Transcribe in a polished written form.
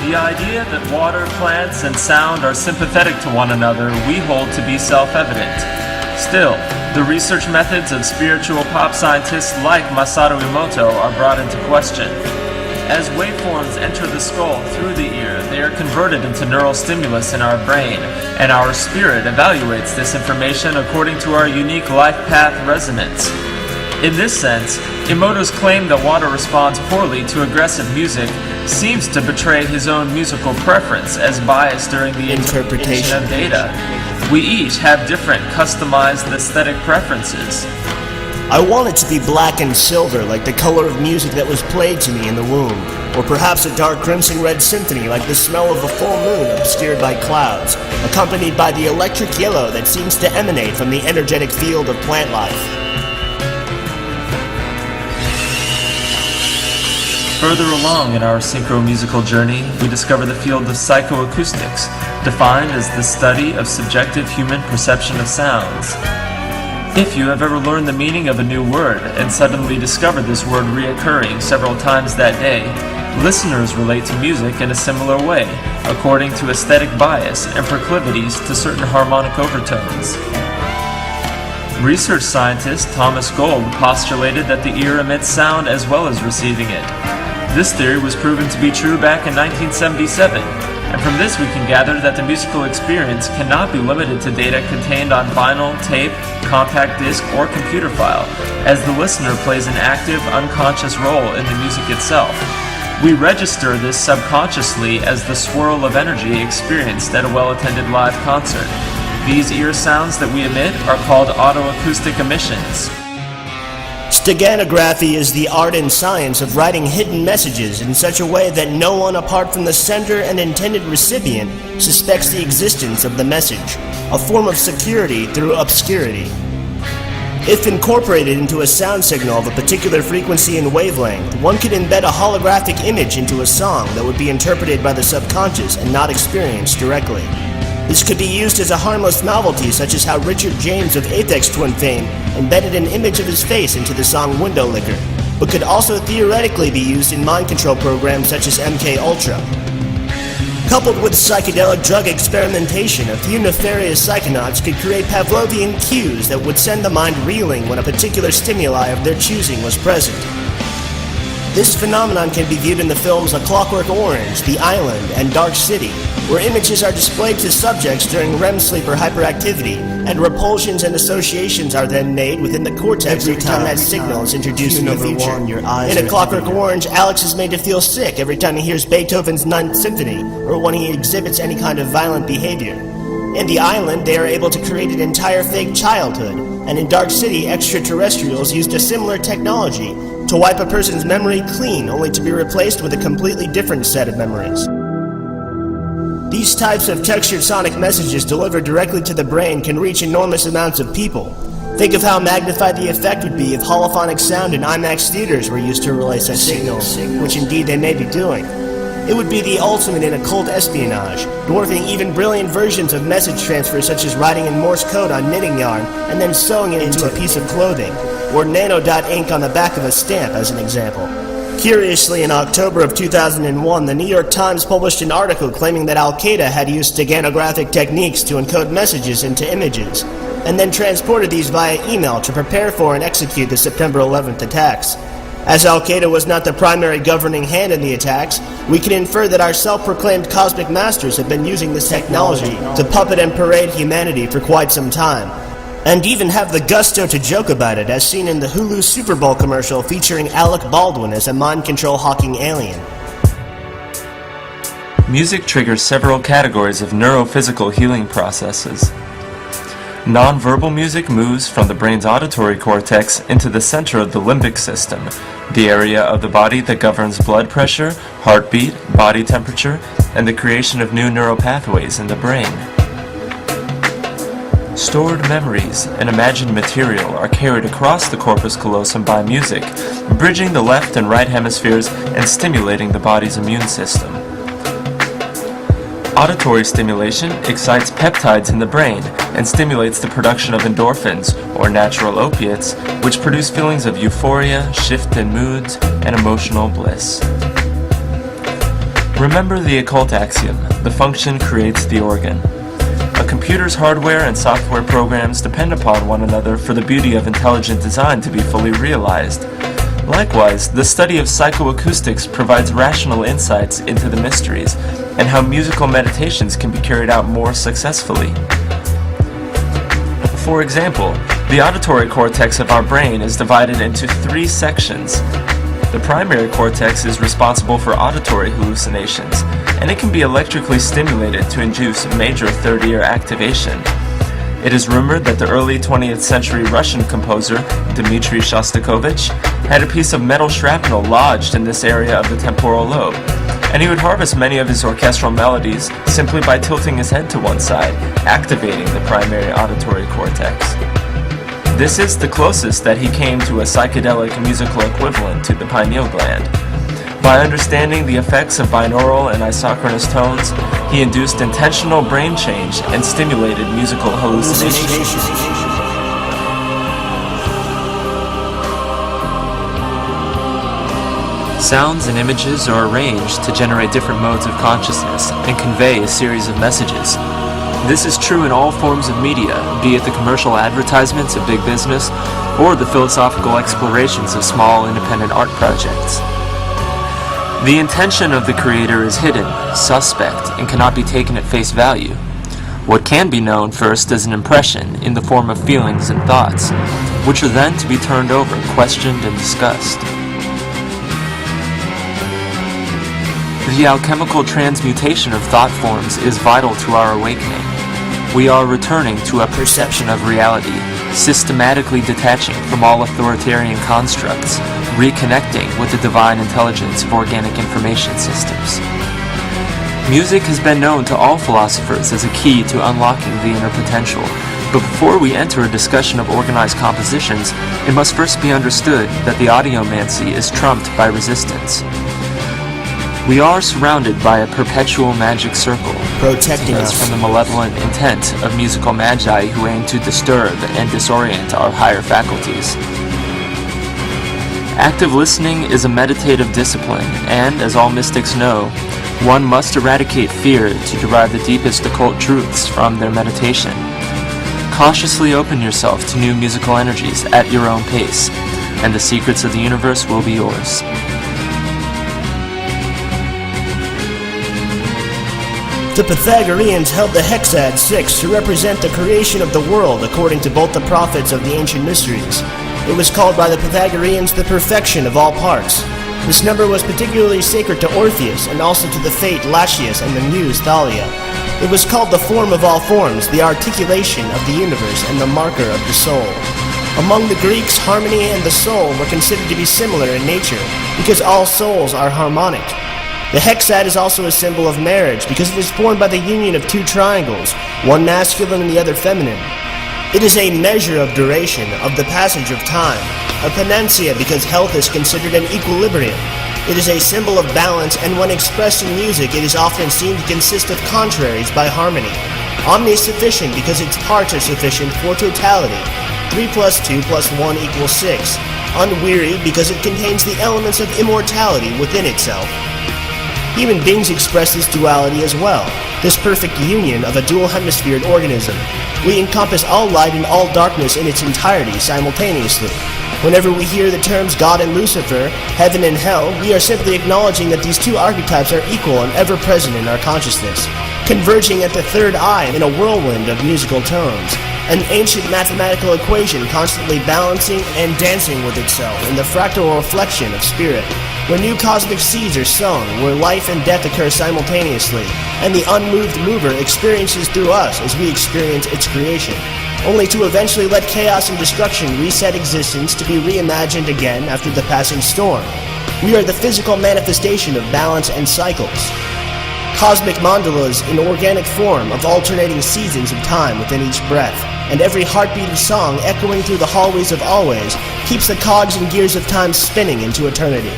The idea that water, plants, and sound are sympathetic to one another we hold to be self-evident. Still, the research methods of spiritual pop scientists like Masaru Emoto are brought into question. As waveforms enter the skull through the ear, they are converted into neural stimulus in our brain, and our spirit evaluates this information according to our unique life path resonance. In this sense, Emoto's claim that water responds poorly to aggressive music seems to betray his own musical preference as biased during the interpretation of data. We each have different, customized aesthetic preferences. I want it to be black and silver, like the color of music that was played to me in the womb, or perhaps a dark crimson red symphony like the smell of a full moon obscured by clouds, accompanied by the electric yellow that seems to emanate from the energetic field of plant life. Further along in our synchro-musical journey, we discover the field of psychoacoustics, defined as the study of subjective human perception of sounds. If you have ever learned the meaning of a new word and suddenly discovered this word reoccurring several times that day, listeners relate to music in a similar way, according to aesthetic bias and proclivities to certain harmonic overtones. Research scientist Thomas Gold postulated that the ear emits sound as well as receiving it. This theory was proven to be true back in 1977. And from this we can gather that the musical experience cannot be limited to data contained on vinyl, tape, compact disc, or computer file, as the listener plays an active, unconscious role in the music itself. We register this subconsciously as the swirl of energy experienced at a well-attended live concert. These ear sounds that we emit are called autoacoustic emissions. Steganography is the art and science of writing hidden messages in such a way that no one apart from the sender and intended recipient suspects the existence of the message, a form of security through obscurity. If incorporated into a sound signal of a particular frequency and wavelength, one could embed a holographic image into a song that would be interpreted by the subconscious and not experienced directly. This could be used as a harmless novelty, such as how Richard James of Aphex Twin fame embedded an image of his face into the song Window Licker, but could also theoretically be used in mind control programs such as MK Ultra. Coupled with psychedelic drug experimentation, a few nefarious psychonauts could create Pavlovian cues that would send the mind reeling when a particular stimuli of their choosing was present. This phenomenon can be viewed in the films A Clockwork Orange, The Island, and Dark City, where images are displayed to subjects during REM sleep or hyperactivity, and repulsions and associations are then made within the cortex every time that signal is introduced in the future. In A Clockwork Orange, Alex is made to feel sick every time he hears Beethoven's Ninth Symphony, or when he exhibits any kind of violent behavior. In The Island, they are able to create an entire fake childhood, and in Dark City, extraterrestrials used a similar technology to wipe a person's memory clean, only to be replaced with a completely different set of memories. These types of textured sonic messages delivered directly to the brain can reach enormous amounts of people. Think of how magnified the effect would be if holophonic sound in IMAX theaters were used to relay such signals, which indeed they may be doing. It would be the ultimate in occult espionage, dwarfing even brilliant versions of message transfer such as writing in Morse code on knitting yarn and then sewing it into a piece of clothing, or nanodot ink on the back of a stamp as an example. Curiously, in October of 2001, the New York Times published an article claiming that Al-Qaeda had used steganographic techniques to encode messages into images, and then transported these via email to prepare for and execute the September 11th attacks. As Al-Qaeda was not the primary governing hand in the attacks, we can infer that our self-proclaimed cosmic masters have been using this technology to puppet and parade humanity for quite some time, and even have the gusto to joke about it, as seen in the Hulu Super Bowl commercial featuring Alec Baldwin as a mind control hawking alien. Music triggers several categories of neurophysical healing processes. Non-verbal music moves from the brain's auditory cortex into the center of the limbic system, the area of the body that governs blood pressure, heartbeat, body temperature, and the creation of new neural pathways in the brain. Stored memories and imagined material are carried across the corpus callosum by music, bridging the left and right hemispheres and stimulating the body's immune system. Auditory stimulation excites peptides in the brain and stimulates the production of endorphins, or natural opiates, which produce feelings of euphoria, shift in moods, and emotional bliss. Remember the occult axiom, the function creates the organ. A computer's hardware and software programs depend upon one another for the beauty of intelligent design to be fully realized. Likewise, the study of psychoacoustics provides rational insights into the mysteries and how musical meditations can be carried out more successfully. For example, the auditory cortex of our brain is divided into 3 sections. The primary cortex is responsible for auditory hallucinations, and it can be electrically stimulated to induce major third-ear activation. It is rumored that the early 20th century Russian composer Dmitri Shostakovich had a piece of metal shrapnel lodged in this area of the temporal lobe, and he would harvest many of his orchestral melodies simply by tilting his head to one side, activating the primary auditory cortex. This is the closest that he came to a psychedelic musical equivalent to the pineal gland. By understanding the effects of binaural and isochronous tones, he induced intentional brain change and stimulated musical hallucinations. Sounds and images are arranged to generate different modes of consciousness and convey a series of messages. This is true in all forms of media, be it the commercial advertisements of big business or the philosophical explorations of small independent art projects. The intention of the creator is hidden, suspect, and cannot be taken at face value. What can be known first is an impression in the form of feelings and thoughts, which are then to be turned over, questioned, and discussed. The alchemical transmutation of thought forms is vital to our awakening. We are returning to a perception of reality, systematically detaching from all authoritarian constructs, reconnecting with the divine intelligence of organic information systems. Music has been known to all philosophers as a key to unlocking the inner potential, but before we enter a discussion of organized compositions, it must first be understood that the audiomancy is trumped by resistance. We are surrounded by a perpetual magic circle, protecting us from the malevolent intent of musical magi who aim to disturb and disorient our higher faculties. Active listening is a meditative discipline, and, as all mystics know, one must eradicate fear to derive the deepest occult truths from their meditation. Cautiously open yourself to new musical energies at your own pace, and the secrets of the universe will be yours. The Pythagoreans held the hexad 6 to represent the creation of the world according to both the prophets of the ancient mysteries. It was called by the Pythagoreans the perfection of all parts. This number was particularly sacred to Orpheus and also to the fate Latius and the muse Thalia. It was called the form of all forms, the articulation of the universe, and the marker of the soul. Among the Greeks, harmony and the soul were considered to be similar in nature because all souls are harmonic. The hexad is also a symbol of marriage because it is formed by the union of 2 triangles, one masculine and the other feminine. It is a measure of duration, of the passage of time, a panacea because health is considered an equilibrium. It is a symbol of balance, and when expressed in music, it is often seen to consist of contraries by harmony. Omnisufficient because its parts are sufficient for totality. 3 plus 2 plus 1 equals 6. Unwearied because it contains the elements of immortality within itself. Human beings express this duality as well, this perfect union of a dual-hemisphered organism. We encompass all light and all darkness in its entirety simultaneously. Whenever we hear the terms God and Lucifer, heaven and hell, we are simply acknowledging that these 2 archetypes are equal and ever-present in our consciousness, converging at the third eye in a whirlwind of musical tones, an ancient mathematical equation constantly balancing and dancing with itself in the fractal reflection of spirit, where new cosmic seeds are sown, where life and death occur simultaneously, and the unmoved mover experiences through us as we experience its creation, only to eventually let chaos and destruction reset existence to be reimagined again after the passing storm. We are the physical manifestation of balance and cycles. Cosmic mandalas in organic form of alternating seasons of time within each breath, and every heartbeat of song echoing through the hallways of always keeps the cogs and gears of time spinning into eternity.